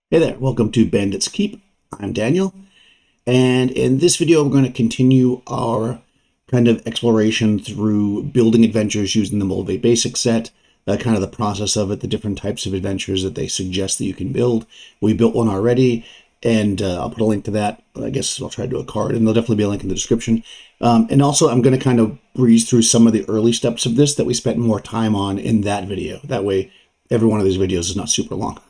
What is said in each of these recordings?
Hey there, welcome to Bandit's Keep. I'm Daniel, and in this video we're going to continue our kind of exploration through building adventures using the Moldvay Basic set, kind of the process of it, the different types of adventures that they suggest that you can build. We built one already, and I'll put a link to that. I guess I'll try to do a card, and there'll definitely be a link in the description. And also I'm going to kind of breeze through some of the early steps of this that we spent more time on in that video. That way every one of these videos is not super long.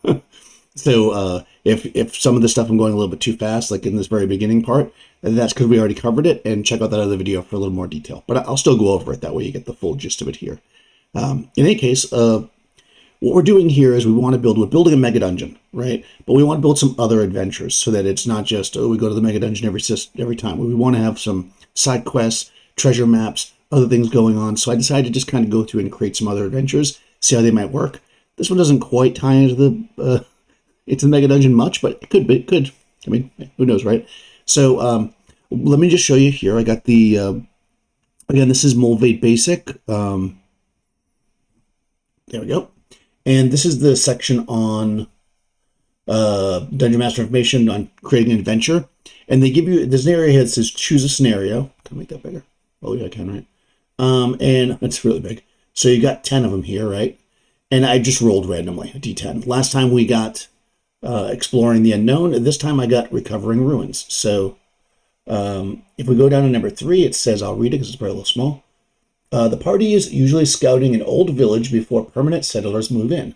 So if some of the stuff I'm going a little bit too fast, like in this very beginning part, that's because we already covered it, and check out that other video for a little more detail. But I'll still go over it. That way you get the full gist of it here. In any case, what we're doing here is we're building a mega dungeon, right? But we want to build some other adventures so that it's not just, oh, we go to the mega dungeon every time. We want to have some side quests, treasure maps, other things going on. So I decided to just kind of go through and create some other adventures, see how they might work. This one doesn't quite tie into the Mega Dungeon much, but it could be. It could. I mean, who knows, right? So let me just show you here. I got the, again, this is Moldvay Basic. There we go. And this is the section on Dungeon Master information on creating an adventure. And they give you, there's an area here that says choose a scenario. Can I make that bigger? Oh, yeah, I can, right? And it's really big. So you got 10 of them here, right? And I just rolled randomly, a d10. Last time we got exploring the unknown, and this time I got recovering ruins. So if we go down to number 3, it says, I'll read it because it's very little small. The party is usually scouting an old village before permanent settlers move in.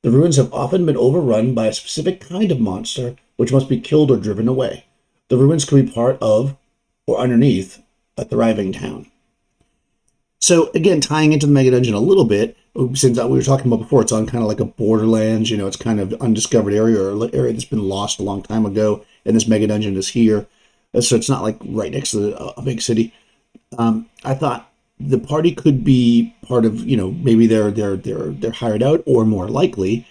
The ruins have often been overrun by a specific kind of monster, which must be killed or driven away. The ruins can be part of or underneath a thriving town. So again, tying into the Mega Dungeon a little bit, since we were talking about before, it's on kind of like a borderlands, it's kind of undiscovered area or area that's been lost a long time ago, and this Mega Dungeon is here. So it's not like right next to a big city. I thought the party could be part of, maybe they're hired out, or more likely,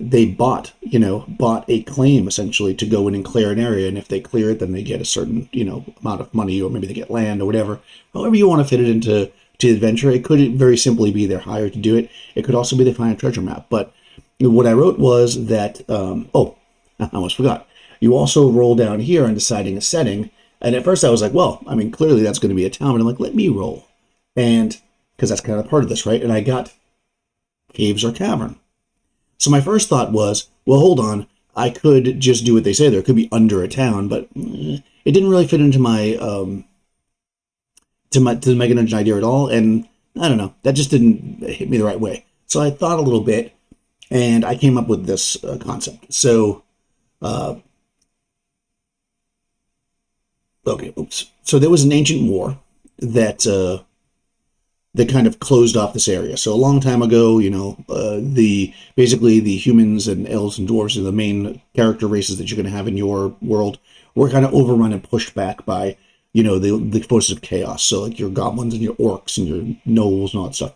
they bought a claim essentially to go in and clear an area, and if they clear it, then they get a certain, amount of money, or maybe they get land or whatever. However you want to fit it into the adventure. It could very simply be they're hired to do it. It could also be they find a treasure map. But what I wrote was that, I almost forgot. You also roll down here on deciding a setting. And at first I was like, well, I mean, clearly that's going to be a town. But I'm like, let me roll. And because that's kind of part of this, right? And I got caves or cavern. So my first thought was, well, hold on. I could just do what they say there. It could be under a town, but it didn't really fit into my to the Mega Dungeon idea at all, and I don't know, that just didn't hit me the right way. So I thought a little bit, and I came up with this concept. So, So there was an ancient war that kind of closed off this area. So a long time ago, basically the humans and elves and dwarves are the main character races that you're going to have in your world. Were kind of overrun and pushed back by the forces of chaos. So like your goblins and your orcs and your gnolls and all that stuff.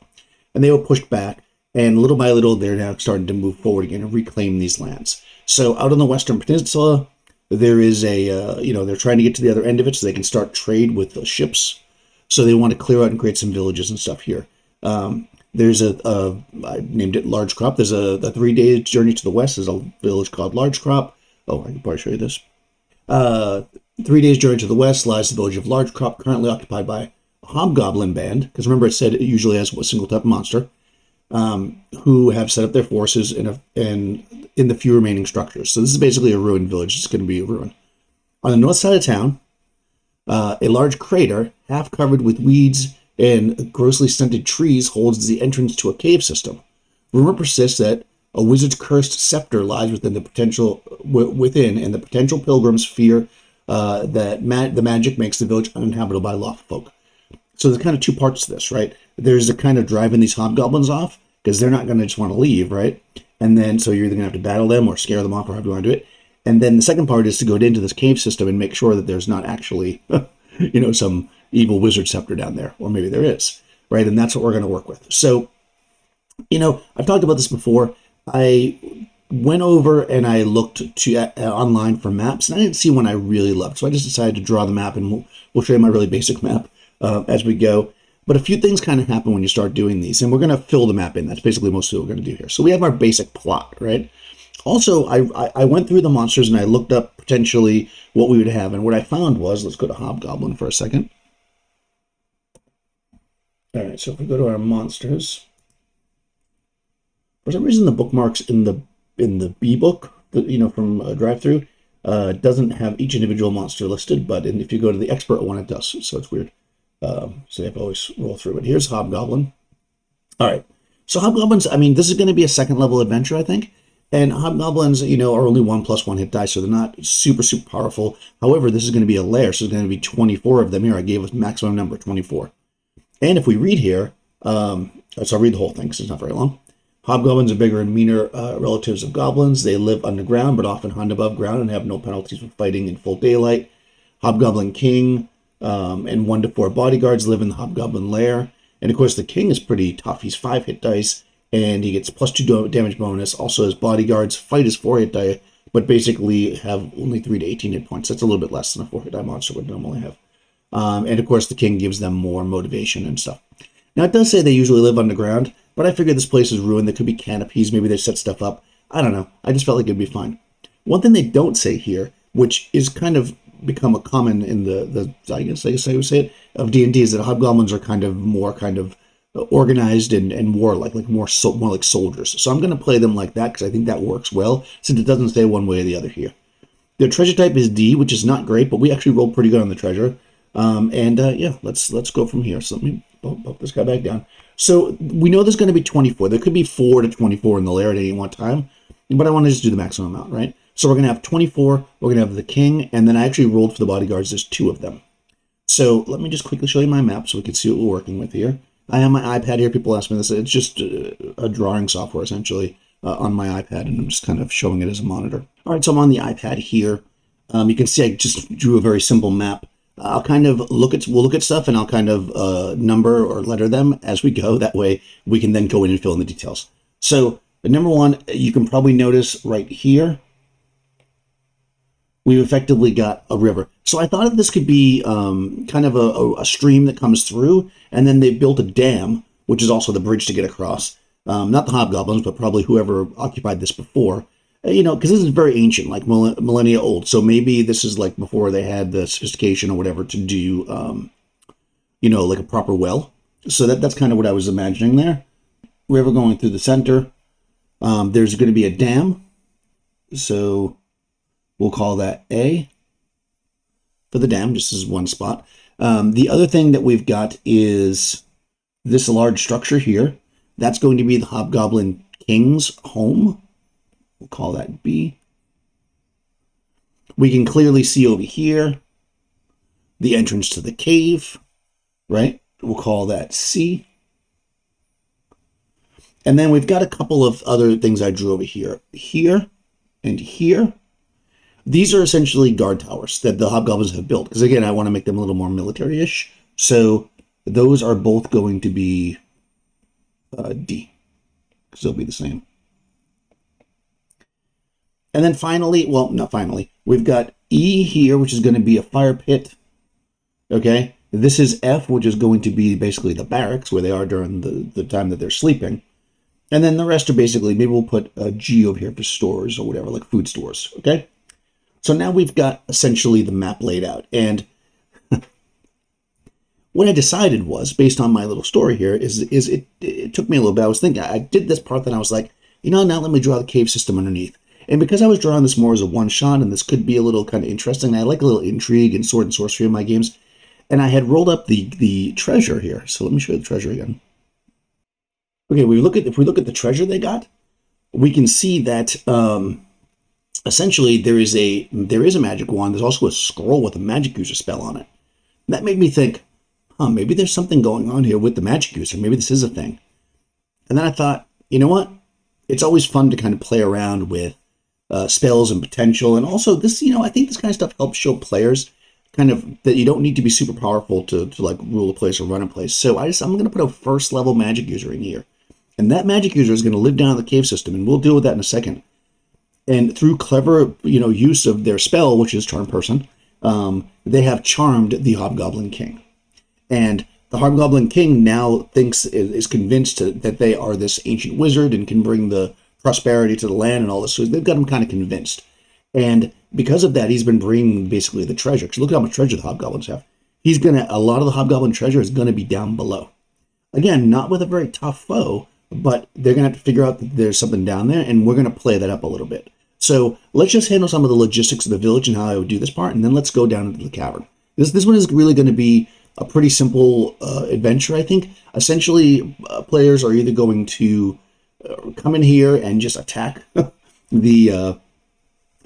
And they were pushed back, and little by little, they're now starting to move forward again and reclaim these lands. So out on the Western Peninsula, there is they're trying to get to the other end of it so they can start trade with the ships. So they want to clear out and create some villages and stuff here. There's I named it Large Crop. There's a 3-day journey to the west. There's a village called Large Crop. Oh, I can probably show you this. 3 days journey to the west lies the village of Large Crop, currently occupied by a hobgoblin band, because remember it said it usually has a single type of monster, who have set up their forces in the few remaining structures. So this is basically a ruined village. It's going to be a ruin. On the north side of town, a large crater, half covered with weeds and grossly stunted trees, holds the entrance to a cave system. Rumor persists that a wizard's cursed scepter lies within, and the potential pilgrims fear that the magic makes the village uninhabitable by lawful folk. So there's kind of two parts to this, right? There's the kind of driving these hobgoblins off, because they're not going to just want to leave, right? And then, so you're either going to have to battle them or scare them off, or however you want to do it. And then the second part is to go into this cave system and make sure that there's not actually, some evil wizard scepter down there, or maybe there is, right? And that's what we're going to work with. So, I've talked about this before. I went over and I looked online for maps, and I didn't see one I really loved. So I just decided to draw the map, and we'll show you my really basic map as we go. But a few things kind of happen when you start doing these, and we're going to fill the map in. That's basically mostly what we're going to do here. So we have our basic plot, right? Also, I went through the monsters and I looked up potentially what we would have. And what I found was, let's go to Hobgoblin for a second. All right, so if we go to our monsters, for some reason the bookmarks in the B book, from drive-through, doesn't have each individual monster listed, but if you go to the expert one, it does. So it's weird. So you have to always roll through it. Here's Hobgoblin. All right. So Hobgoblins, I mean, this is going to be a second level adventure, I think. And Hobgoblins, are only 1+1 hit dice, so they're not super, super powerful. However, this is going to be a lair, so there's going to be 24 of them here. I gave us maximum number, 24. And if we read here, so I'll read the whole thing because it's not very long. Hobgoblins are bigger and meaner relatives of goblins. They live underground, but often hunt above ground and have no penalties for fighting in full daylight. Hobgoblin King and 1 to 4 bodyguards live in the Hobgoblin lair. And of course, the King is pretty tough. He's 5 hit dice, and he gets +2 damage bonus. Also, his bodyguards fight is 4 hit die, but basically have only 3 to 18 hit points. That's a little bit less than a 4 hit die monster would normally have. And of course, the King gives them more motivation and stuff. Now, it does say they usually live underground, but I figured this place is ruined. There could be canopies. Maybe they set stuff up. I don't know. I just felt like it'd be fine. One thing they don't say here, which is kind of become a common in the I guess I would say it, of D&D, is that hobgoblins are more organized and warlike, like more like soldiers. So I'm going to play them like that because I think that works well, since it doesn't say one way or the other here. Their treasure type is D, which is not great, but we actually rolled pretty good on the treasure. Yeah, let's go from here. So let me bump this guy back down. So we know there's going to be 24. There could be 4 to 24 in the lair at any one time, but I want to just do the maximum amount, right? So we're going to have 24, we're going to have the King, and then I actually rolled for the bodyguards. There's 2 of them. So let me just quickly show you my map so we can see what we're working with here. I have my iPad here. People ask me this. It's just a drawing software, essentially, on my iPad, and I'm just kind of showing it as a monitor. All right, so I'm on the iPad here. You can see I just drew a very simple map. I'll kind of we'll look at stuff, and I'll kind of number or letter them as we go. That way we can then go in and fill in the details. So number 1, you can probably notice right here, we've effectively got a river. So I thought this could be kind of a stream that comes through, and then they built a dam, which is also the bridge to get across. Not the hobgoblins, but probably whoever occupied this before. Because this is very ancient, like millennia old. So maybe this is like before they had the sophistication or whatever to do, like a proper well. So that's kind of what I was imagining there. River going through the center. There's going to be a dam. So we'll call that A for the dam, just as one spot. The other thing that we've got is this large structure here. That's going to be the Hobgoblin King's home. We'll call that B. We can clearly see over here the entrance to the cave, right? We'll call that C. And then we've got a couple of other things I drew over here. Here and here. These are essentially guard towers that the hobgoblins have built. Because again, I want to make them a little more military-ish. So those are both going to be D. Because they'll be the same. And then finally, well, not finally, we've got E here, which is going to be a fire pit. Okay. This is F, which is going to be basically the barracks where they are during the time that they're sleeping. And then the rest are basically, maybe we'll put a G over here for stores or whatever, like food stores. Okay. So now we've got essentially the map laid out. And what I decided was, based on my little story here, is it took me a little bit. I was thinking, I did this part, then I was like, now let me draw the cave system underneath. And because I was drawing this more as a one-shot, and this could be a little kind of interesting, I like a little intrigue and sword and sorcery in my games, and I had rolled up the treasure here. So let me show you the treasure again. Okay, if we look at the treasure they got, we can see that essentially there is a magic wand. There's also a scroll with a magic user spell on it. That made me think, maybe there's something going on here with the magic user. Maybe this is a thing. And then I thought, you know what? It's always fun to kind of play around with spells and potential. And also this, I think this kind of stuff helps show players kind of that you don't need to be super powerful to like rule a place or run a place. So I'm going to put a first level magic user in here. And that magic user is going to live down in the cave system. And we'll deal with that in a second. And through clever, use of their spell, which is Charm Person, they have charmed the Hobgoblin King. And the Hobgoblin King now is convinced that they are this ancient wizard and can bring the prosperity to the land and all this. So they've got him kind of convinced. And because of that, he's been bringing basically the treasure. Because look how much treasure the hobgoblins have. A lot of the hobgoblin treasure is gonna be down below. Again, not with a very tough foe, but they're gonna have to figure out that there's something down there, and we're gonna play that up a little bit. So let's just handle some of the logistics of the village and how I would do this part, and then let's go down into the cavern. This one is really going to be a pretty simple adventure, I think. Essentially, players are either going to come in here and just attack the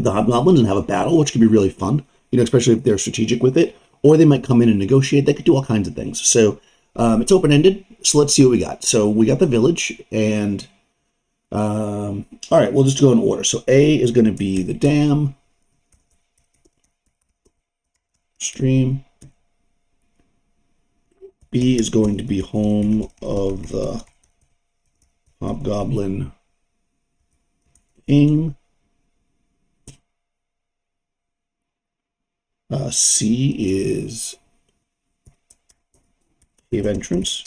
hobgoblins and have a battle, which could be really fun, especially if they're strategic with it, or they might come in and negotiate. They could do all kinds of things. So it's open-ended, so let's see what we got. So we got the village, and all right, we'll just go in order. So A is going to be the dam, stream. B is going to be home of the hobgoblin king. C is cave entrance.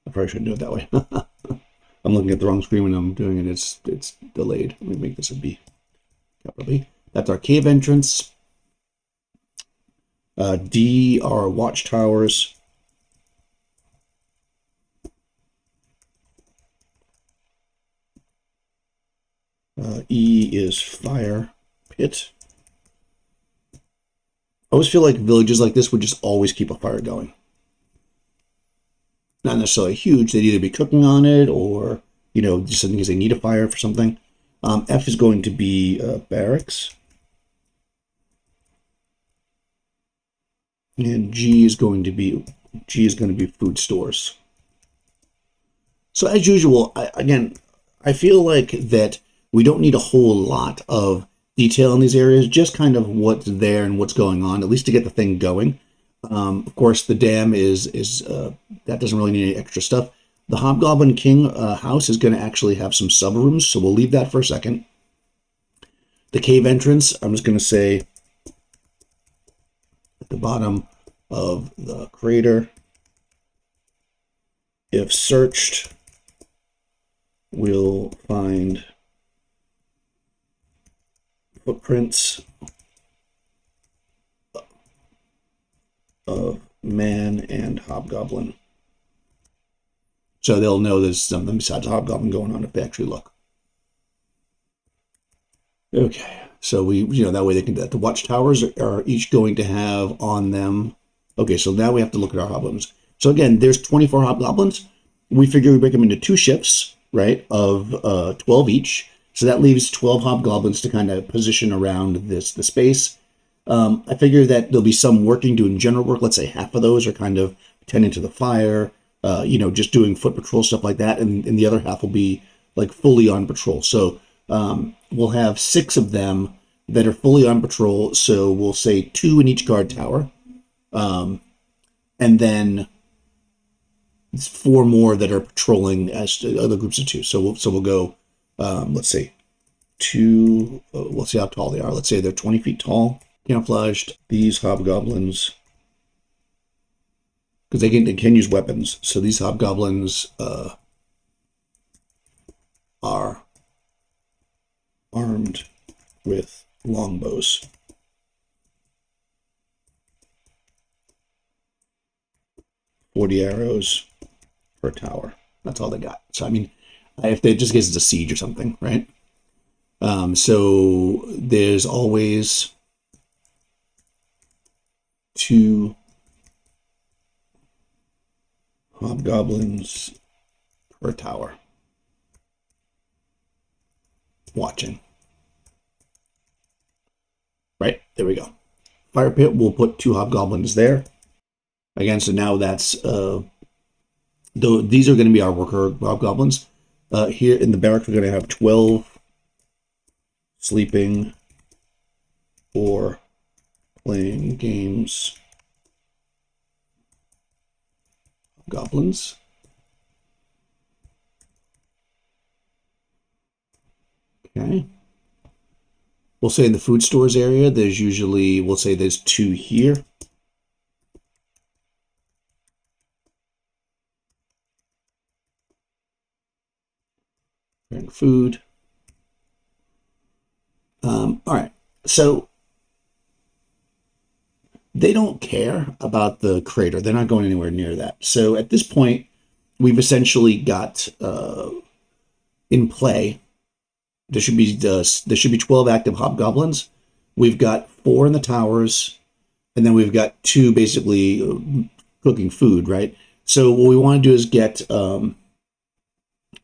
I probably shouldn't do it that way. I'm looking at the wrong screen when I'm doing it. It's delayed. Let me make this a B. Capital B. That's our cave entrance. D are watchtowers. E is fire pit. I always feel like villages like this would just always keep a fire going. Not necessarily huge. They'd either be cooking on it or, just something because they need a fire for something. F is going to be barracks. And G is going to be food stores. So as usual, I feel like that we don't need a whole lot of detail in these areas, just kind of what's there and what's going on, at least to get the thing going. Of course, the dam is that doesn't really need any extra stuff. The Hobgoblin King house is going to actually have some sub rooms, so we'll leave that for a second. The cave entrance, I'm just going to say at the bottom of the crater. If searched, we'll find footprints of man and hobgoblin. So they'll know there's something besides a hobgoblin going on if they actually look. Okay, so that way they can, the watchtowers are each going to have on them. Okay, so now we have to look at our hobgoblins. So again, there's 24 hobgoblins. We figure we break them into 2 shifts, right, of 12 each. So that leaves 12 hobgoblins to kind of position around the space. I figure that there'll be some working, doing general work. Let's say half of those are kind of tending to the fire, just doing foot patrol, stuff like that. And the other half will be like fully on patrol. So we'll have 6 of them that are fully on patrol. So we'll say 2 in each guard tower. And then 4 more that are patrolling as other groups of 2. So we'll go, let's say 2, we'll see how tall they are. Let's say they're 20 feet tall, camouflaged. These hobgoblins, because they can use weapons. So these hobgoblins are armed with longbows. .40 arrows per tower. That's all they got. So, I mean, if they just guess it's a siege or something, right? So there's always 2 hobgoblins per tower watching. Right? There we go. Fire pit, we'll put 2 hobgoblins there. Again, so now that's, these are going to be our worker hobgoblins. Here in the barracks, we're going to have 12 sleeping or playing games goblins. Okay. We'll say in the food stores area, there's usually, we'll say there's 2 here. Preparing food. All right. So they don't care about the crater. They're not going anywhere near that. So at this point, we've essentially got in play. There should be 12 active hobgoblins. We've got 4 in the towers, and then we've got 2 basically cooking food, right? So what we want to do is get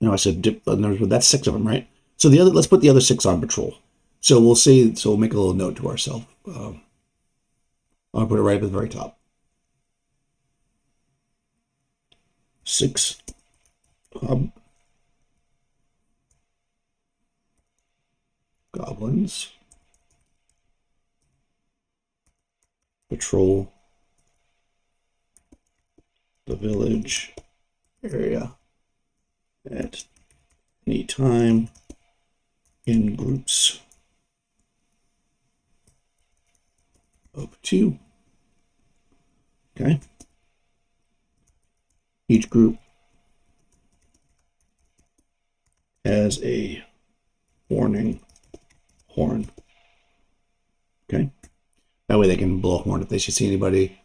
I said that's 6 of them, right? So let's put the other 6 on patrol. So we'll make a little note to ourselves. I'll put it right at the very top. 6 hobgoblins patrol the village area at any time in groups of 2. Okay. Each group has a warning horn. Okay. That way they can blow a horn if they should see anybody.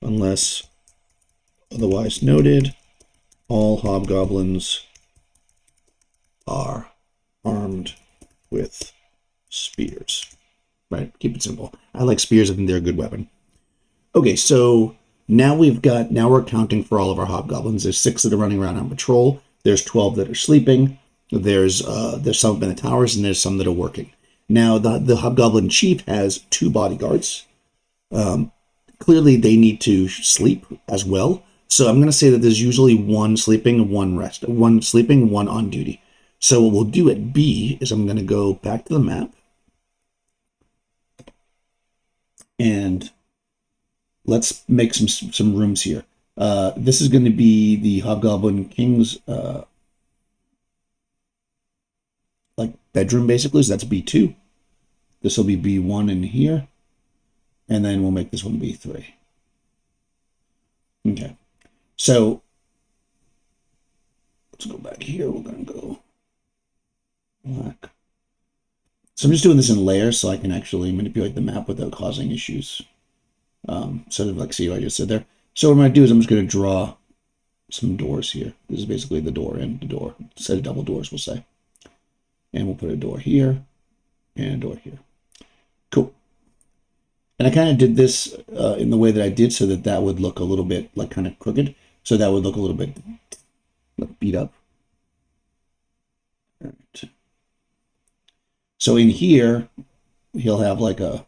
Unless otherwise noted, all hobgoblins are armed with spears. Right? Keep it simple. I like spears. I think they're a good weapon. Okay, so now we're counting for all of our hobgoblins. There's 6 that are running around on patrol. There's 12 that are sleeping. There's some in the towers, and there's some that are working. Now, the hobgoblin chief has 2 bodyguards. Clearly, they need to sleep as well. So I'm going to say that there's usually 1 sleeping, 1 rest. 1 sleeping, 1 on duty. So what we'll do at B is I'm going to go back to the map. And let's make some rooms here. This is going to be the Hobgoblin King's like bedroom, basically. So that's B2. This will be B1 in here. And then we'll make this one B3. Okay. So let's go back here. We're going to go black. So I'm just doing this in layers so I can actually manipulate the map without causing issues. Sort of like see what I just said there. So what I'm going to do is I'm just going to draw some doors here. This is basically the door and the door. A set of double doors, we'll say. And we'll put a door here and a door here. Cool. And I kind of did this in the way that I did so that would look a little bit like kind of crooked. So that would look a little bit like beat up. All right. So in here, he'll have like a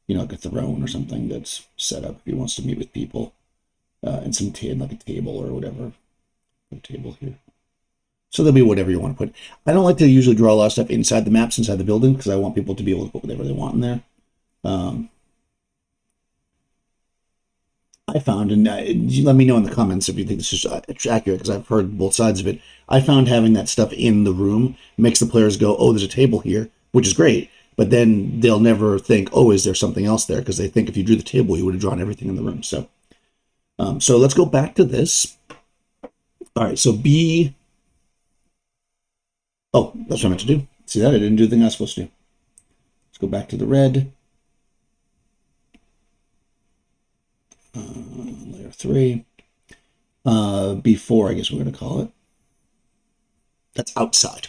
throne or something that's set up if he wants to meet with people, and some like a table or whatever. Put a table here. So there'll be whatever you want to put. I don't like to usually draw a lot of stuff inside the maps, inside the building, because I want people to be able to put whatever they want in there. I found, and let me know in the comments if you think this is accurate, because I've heard both sides of it. I found having that stuff in the room makes the players go, oh, there's a table here, which is great. But then they'll never think, oh, is there something else there? Because they think if you drew the table, you would have drawn everything in the room. So let's go back to this. All right, so B. Oh, that's what I meant to do. See that? I didn't do the thing I was supposed to do. Let's go back to the red. Layer 3. B4, I guess we're going to call it. That's outside.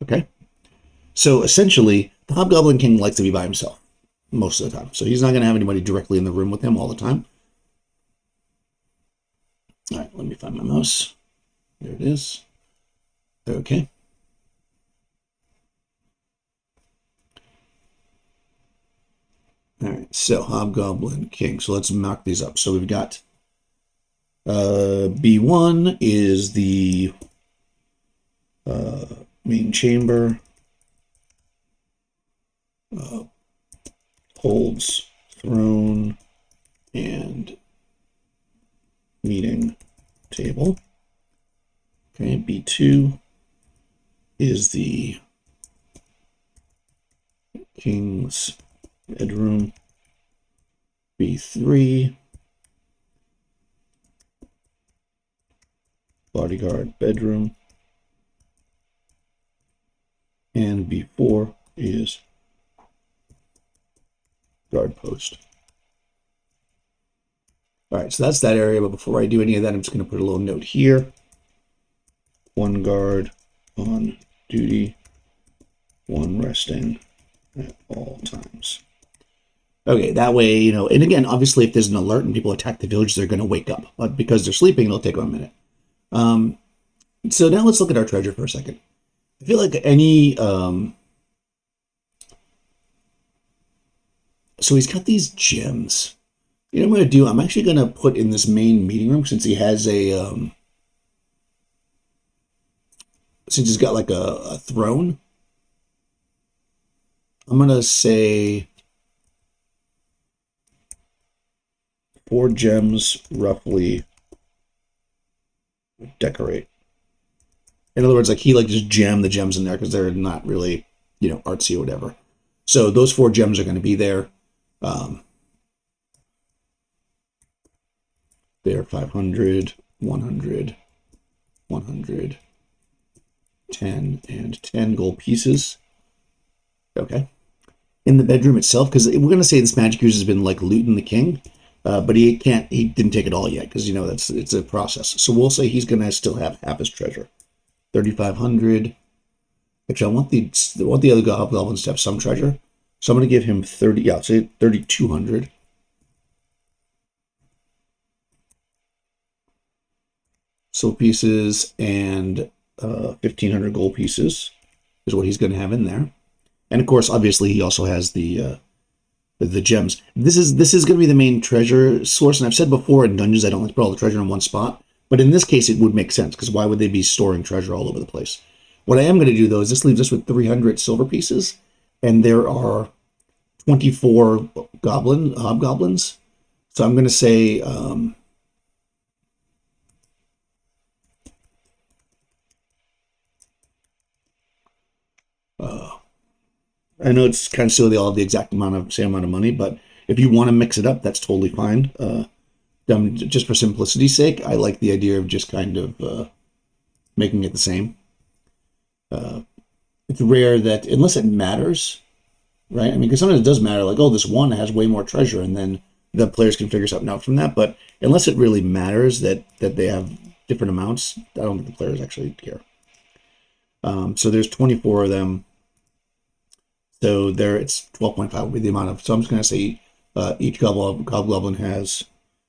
Okay. So essentially, the Hobgoblin King likes to be by himself most of the time. So he's not going to have anybody directly in the room with him all the time. All right, let me find my mouse. There it is. Okay. All right, so Hobgoblin King. So let's mark these up. So we've got B1 is the main chamber. Holds throne and meeting table. Okay, B2 is the king's bedroom. B3 bodyguard bedroom. And B4 is guard post. All right, so that's that area, but before I do any of that, I'm just going to put a little note here. 1 guard on duty, 1 resting at all times. Okay, that way, you know, and again, obviously, if there's an alert and people attack the village, they're going to wake up. But because they're sleeping, it'll take them a minute. So now let's look at our treasure for a second. I feel like any... so he's got these gems. You know what I'm going to do? I'm actually going to put in this main meeting room, since he has a... since he's got like a throne. I'm going to say... 4 gems, roughly, decorate. In other words, like he like just jam the gems in there because they're not really, you know, artsy or whatever. So those 4 gems are going to be there. They're 500, 100, 100, 10, and 10 gold pieces. Okay. In the bedroom itself, because we're going to say this magic user has been like looting the king. But he didn't take it all yet because, you know, it's a process. So we'll say he's going to still have half his treasure. 3,500. Actually, I want the other hobgoblins to have some treasure. So I'm going to give him 30, yeah, I'll say 3,200. Silver pieces and 1,500 gold pieces is what he's going to have in there. And of course, obviously, he also has the gems. This is going to be the main treasure source, and I've said before in dungeons I don't like to put all the treasure in one spot, but in this case it would make sense, because why would they be storing treasure all over the place? What I am going to do though is this leaves us with 300 silver pieces, and there are 24 hobgoblins. So I'm going to say I know it's kind of silly they all have the exact same amount of money, but if you want to mix it up, that's totally fine. Just for simplicity's sake, I like the idea of just kind of making it the same. It's rare that, unless it matters, right? I mean, because sometimes it does matter, like, oh, this one has way more treasure, and then the players can figure something out from that. But unless it really matters that they have different amounts, I don't think the players actually care. So there's 24 of them. So there, it's 12.5 will be the amount of. So I'm just going to say each hobgoblin has.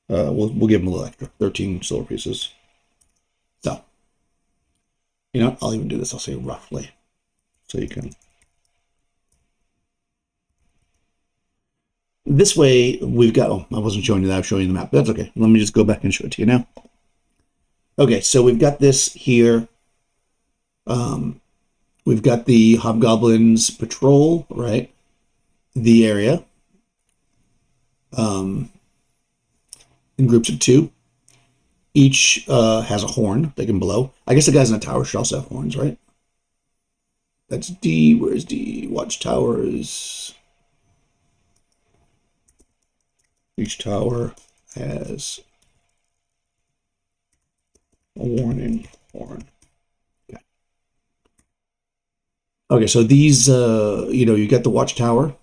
We'll give them a little extra, 13 silver pieces. So, you know, I'll even do this. I'll say roughly, so you can. This way, we've got. Oh, I wasn't showing you that. I was showing you the map. But that's okay. Let me just go back and show it to you now. Okay, so we've got this here. We've got the Hobgoblins Patrol, right? The area. In groups of 2. Each has a horn they can blow. I guess the guys in the tower should also have horns, right? That's D. Where's D? Watchtowers. Each tower has a warning horn. Okay, so these, you know, you got the watchtower,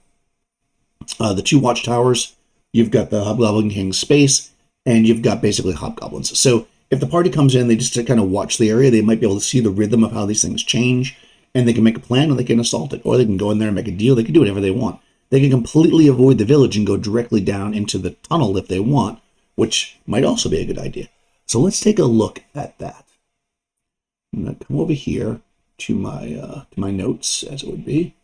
the 2 watchtowers, you've got the Hobgoblin King's space, and you've got basically hobgoblins. So if the party comes in, they just kind of watch the area, they might be able to see the rhythm of how these things change, and they can make a plan, and they can assault it, or they can go in there and make a deal. They can do whatever they want. They can completely avoid the village and go directly down into the tunnel if they want, which might also be a good idea. So let's take a look at that. I'm going to come over here to my notes, as it would be,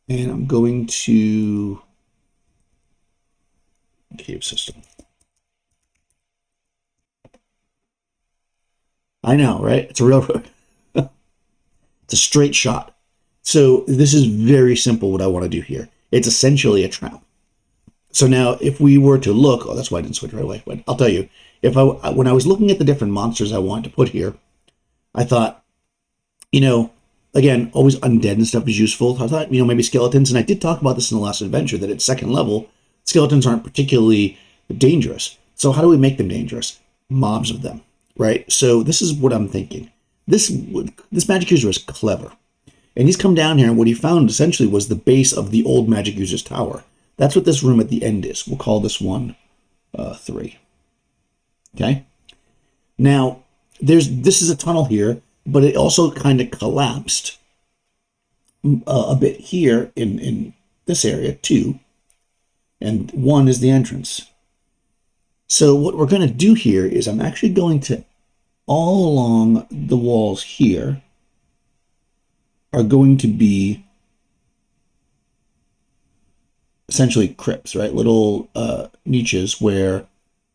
and I'm going to cave system. I know, right? It's a railroad. It's a straight shot. So this is very simple what I want to do here. It's essentially a trap. So now if we were to look, oh, that's why I didn't switch right away, but I'll tell you, when I was looking at the different monsters I wanted to put here, I thought, you know, again, always undead and stuff is useful. I thought, you know, maybe skeletons, and I did talk about this in the last adventure, that at 2nd level, skeletons aren't particularly dangerous. So how do we make them dangerous? Mobs of them. right? So this is what I'm thinking. This magic user is clever. And he's come down here, and what he found essentially was the base of the old magic user's tower. That's what this room at the end is. We'll call this one 3. Okay? Now, this is a tunnel here, but it also kind of collapsed a bit here in this area, too. And 1 is the entrance. So what we're going to do here is I'm actually going to, all along the walls here, are going to be essentially crypts, right? Little niches where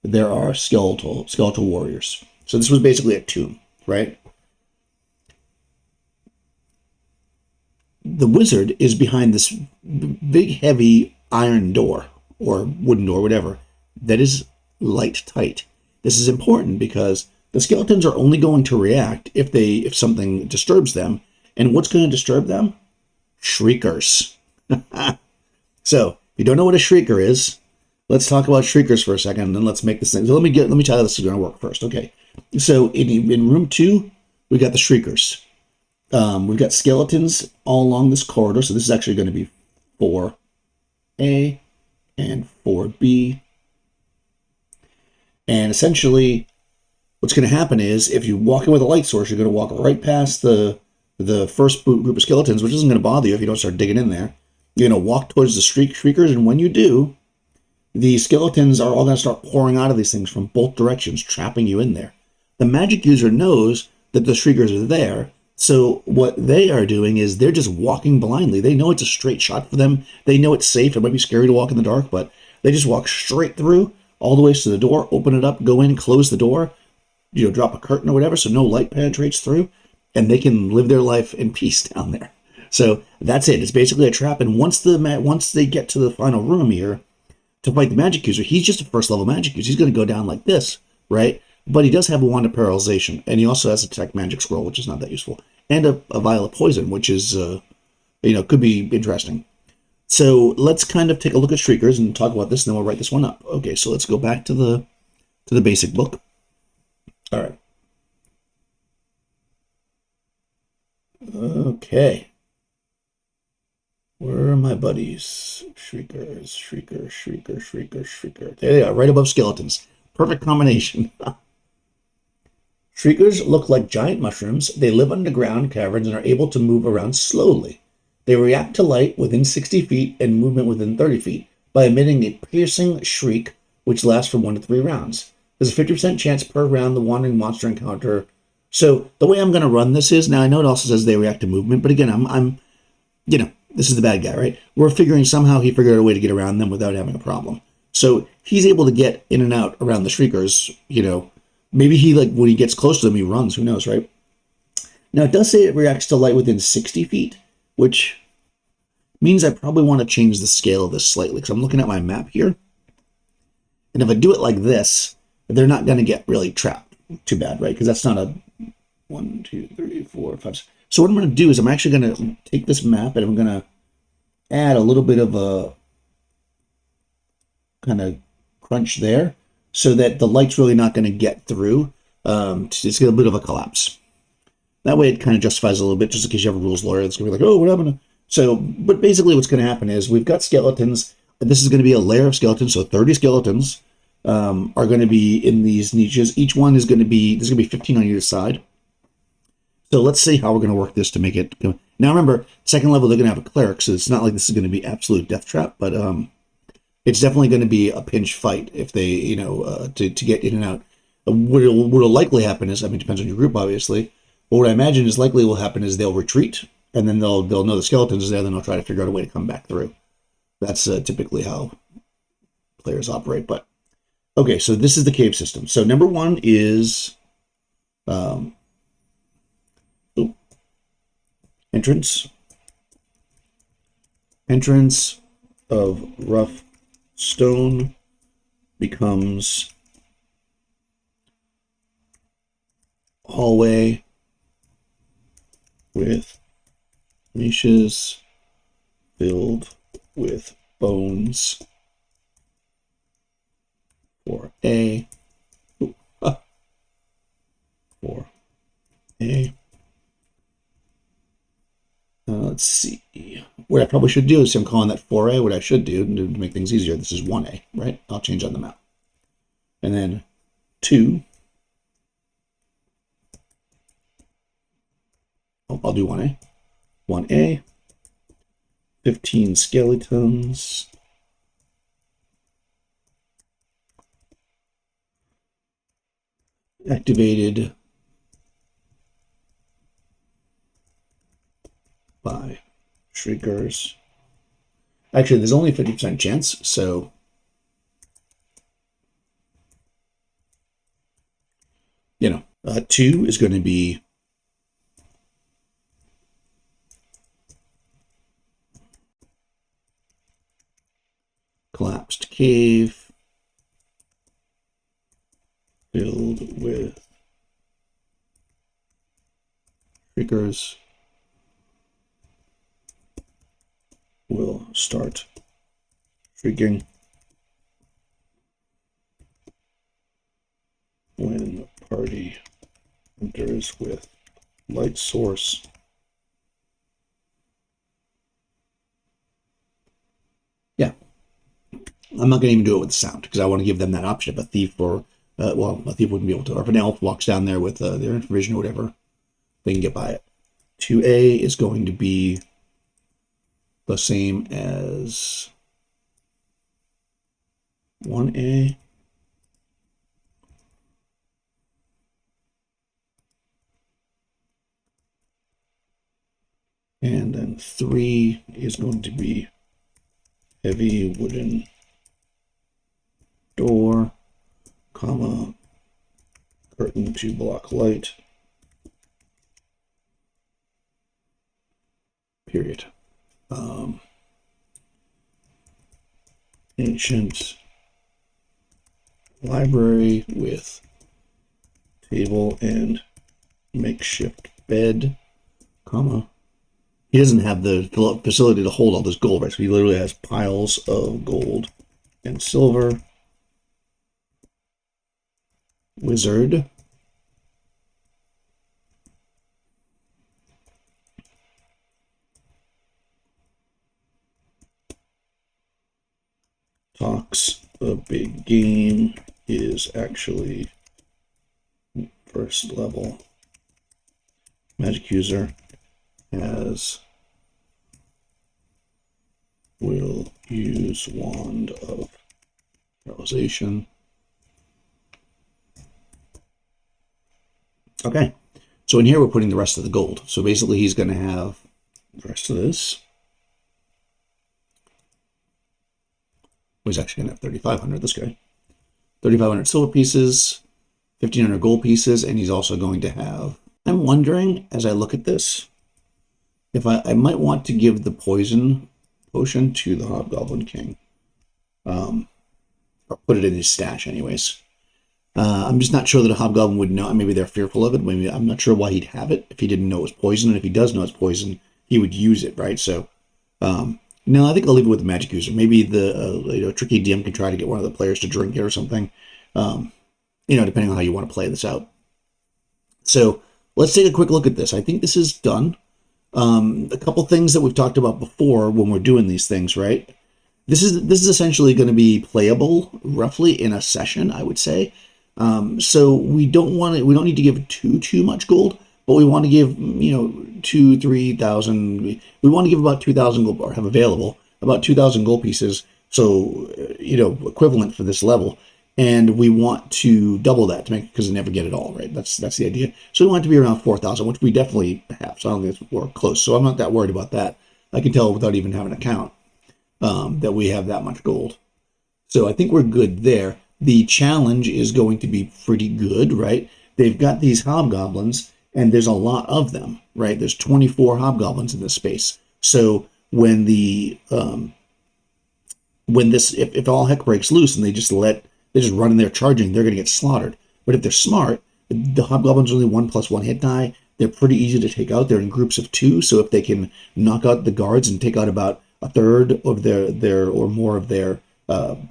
there are skeletal warriors. So this was basically a tomb, right? The wizard is behind this big, heavy iron door or wooden door, whatever, that is light tight. This is important because the skeletons are only going to react if something disturbs them. And what's going to disturb them? Shriekers. So, if you don't know what a shrieker is, let's talk about shriekers for a second, and then let's make this thing. So let me tell you how this is going to work first. Okay. So in room 2, we got the shriekers. We've got skeletons all along this corridor. So this is actually going to be 4A and 4B. And essentially, what's going to happen is if you walk in with a light source, you're going to walk right past the first group of skeletons, which isn't going to bother you if you don't start digging in there. You're going to walk towards the shriekers, and when you do, the skeletons are all going to start pouring out of these things from both directions, trapping you in there. The magic user knows that the shriekers are there, so what they are doing is they're just walking blindly. They know it's a straight shot for them. They know it's safe. It might be scary to walk in the dark, but they just walk straight through, all the way to the door, open it up, go in, close the door, drop a curtain or whatever so no light penetrates through, and they can live their life in peace down there. So that's it. It's basically a trap, and once they get to the final room here to fight the magic user, he's just a first level magic user. He's going to go down like this, right? But he does have a wand of paralyzation, and he also has a detect magic scroll, which is not that useful, and a vial of poison, which is could be interesting. So let's kind of take a look at Shriekers and talk about this, and then we'll write this one up. Okay, so let's go back to the basic book. All right. Okay. Where are my buddies? Shriekers, Shrieker, Shrieker, Shrieker, Shrieker. There they are, right above skeletons. Perfect combination. Shriekers look like giant mushrooms. They live underground caverns and are able to move around slowly. They react to light within 60 feet and movement within 30 feet by emitting a piercing shriek, which lasts for 1 to 3 rounds. There's a 50% chance per round the wandering monster encounter. So the way I'm going to run this is, now I know it also says they react to movement, but again, I'm this is the bad guy, right? We're figuring somehow he figured out a way to get around them without having a problem. So he's able to get in and out around the Shriekers, Maybe he, when he gets close to them, he runs. Who knows, right? Now, it does say it reacts to light within 60 feet, which means I probably want to change the scale of this slightly, because I'm looking at my map here. And if I do it like this, they're not going to get really trapped too bad, right? Because that's not a 1, 2, 3, 4, 5, 6. So what I'm going to do is I'm actually going to take this map and I'm going to add a little bit of a kind of crunch there so that the light's really not going to get through. It's got a bit of a collapse. That way it kind of justifies a little bit, just in case you have a rules lawyer that's going to be like, oh, what happened? So, but basically what's going to happen is we've got skeletons. This is going to be a layer of skeletons, so 30 skeletons are going to be in these niches. Each one is going to be, there's going to be 15 on either side. So let's see how we're going to work this to make it. Now remember, second level, they're going to have a cleric, so it's not like this is going to be absolute death trap, but it's definitely going to be a pinch fight if they, to get in and out. What'll likely happen is, it depends on your group, obviously, but what I imagine is likely will happen is they'll retreat, and then they'll know the skeletons is there, then they'll try to figure out a way to come back through. That's typically how players operate. But okay, so this is the cave system. So number 1 is entrance of rough stone becomes hallway with niches filled with bones for A. A. Let's see. What I probably should do is, I'm calling that 4A. What I should do to make things easier, this is 1A, right? I'll change on the map. And then 2. I'll do 1A. 1A. 15 skeletons. Activated by Shriekers. Actually, there's only a 50% chance, so you know, 2 is going to be collapsed cave filled with Shriekers will start shrieking when party enters with light source. Yeah. I'm not going to even do it with sound because I want to give them that option. If a thief or, well, a thief wouldn't be able to, or if an elf walks down there with their infravision or whatever, they can get by it. 2A is going to be the same as 1A. And then 3 is going to be heavy wooden door, comma, curtain to block light, period. Ancient library with table and makeshift bed, comma. He doesn't have the facility to hold all this gold, right? So he literally has piles of gold and silver. Wizard. Talks a big game is actually first level. Magic user has will use wand of paralyzation. Okay, so in here we're putting the rest of the gold. So basically he's going to have the rest of this. He's actually going to have 3,500, this guy. 3,500 silver pieces, 1,500 gold pieces, and he's also going to have... I'm wondering, as I look at this, if I might want to give the poison potion to the Hobgoblin King. Or put it in his stash anyways. I'm just not sure that a Hobgoblin would know. Maybe they're fearful of it. Maybe I'm not sure why he'd have it if he didn't know it was poison. And if he does know it's poison, he would use it, right? So... no, I think I'll leave it with the magic user. Maybe the tricky DM can try to get one of the players to drink it or something. Depending on how you want to play this out. So let's take a quick look at this. I think this is done. A couple things that we've talked about before when we're doing these things, right? This is essentially going to be playable roughly in a session, I would say. So we don't need to give too much gold. But we want to give, 2,000-3,000. We want to give about 2,000 gold, or have available about 2,000 gold pieces. So, equivalent for this level. And we want to double that to make, because they never get it all, right? That's the idea. So we want it to be around 4,000, which we definitely have. So I don't think we're close. So I'm not that worried about that. I can tell without even having a count that we have that much gold. So I think we're good there. The challenge is going to be pretty good, right? They've got these hobgoblins. And there's a lot of them, right? There's 24 hobgoblins in this space. So when if all heck breaks loose and they just run in there charging, they're going to get slaughtered. But if they're smart, the hobgoblins are only 1+1 hit die. They're pretty easy to take out. They're in groups of 2. So if they can knock out the guards and take out about a third of their or more of their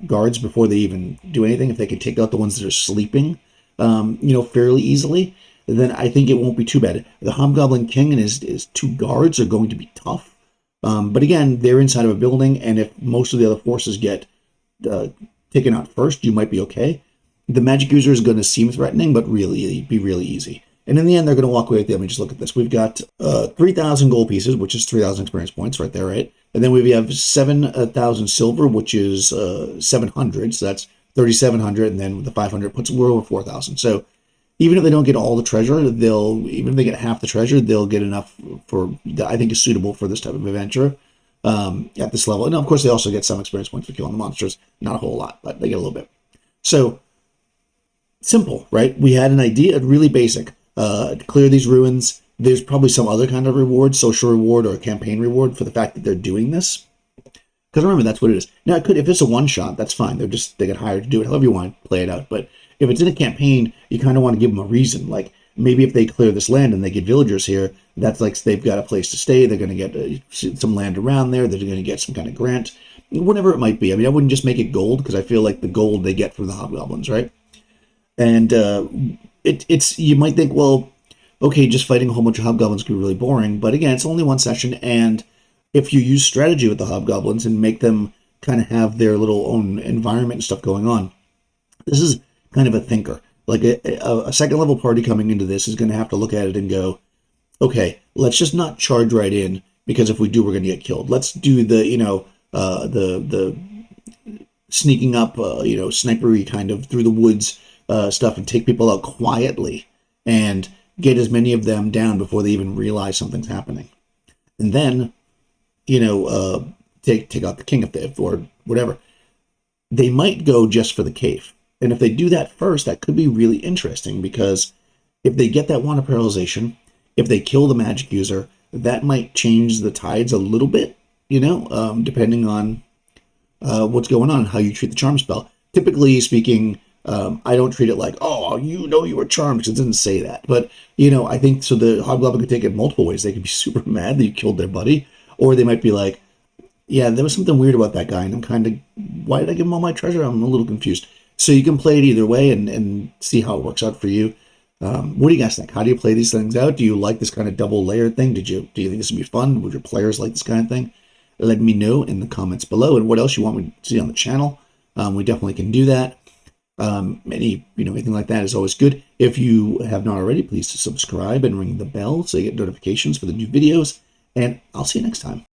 guards before they even do anything, if they can take out the ones that are sleeping, fairly easily. then I think it won't be too bad. The Hobgoblin King and his two guards are going to be tough. But again, they're inside of a building, and if most of the other forces get taken out first, you might be okay. The magic user is going to seem threatening, but really be really easy. And in the end, they're going to walk away with it. Let me just look at this. We've got 3,000 gold pieces, which is 3,000 experience points right there, right? And then we have 7,000 silver, which is 700. So that's 3,700. And then the 500 puts we're over 4,000. So even if they don't get all the treasure, even if they get half the treasure, they'll get enough for that I think is suitable for this type of adventure at this level. And of course, they also get some experience points for killing the monsters. Not a whole lot, but they get a little bit. So simple, right? We had an idea, really basic. Clear these ruins. There's probably some other kind of reward, social reward or a campaign reward for the fact that they're doing this. Because remember, that's what it is. Now, if it's a one-shot, that's fine. They get hired to do it however you want to play it out. But if it's in a campaign, you kind of want to give them a reason. Like, maybe if they clear this land and they get villagers here, that's like they've got a place to stay. They're going to get some land around there. They're going to get some kind of grant. Whatever it might be. I mean, I wouldn't just make it gold, because I feel like the gold they get from the hobgoblins, right? And it's you might think, well, okay, just fighting a whole bunch of hobgoblins could be really boring. But again, it's only one session, and if you use strategy with the hobgoblins and make them kind of have their little own environment and stuff going on, this is kind of a thinker. Like a second level party coming into this is going to have to look at it and go, okay, let's just not charge right in, because if we do, we're going to get killed. Let's do the the sneaking up, snipery kind of through the woods stuff, and take people out quietly and get as many of them down before they even realize something's happening. And then, take out the king or whatever. They might go just for the cave. And if they do that first, that could be really interesting, because if they get that wand of paralyzation, if they kill the magic user, that might change the tides a little bit, depending on what's going on and how you treat the charm spell. Typically speaking, I don't treat it like, oh, you were charmed, because it doesn't say that. But, I think so the hobgoblin could take it multiple ways. They could be super mad that you killed their buddy, or they might be like, yeah, there was something weird about that guy, and why did I give him all my treasure? I'm a little confused. So you can play it either way and see how it works out for you. What do you guys think? How do you play these things out? Do you like this kind of double layered thing? Do you think this would be fun? Would your players like this kind of thing? Let me know in the comments below. And what else you want me to see on the channel? We definitely can do that. Anything like that is always good. If you have not already, please subscribe and ring the bell so you get notifications for the new videos. And I'll see you next time.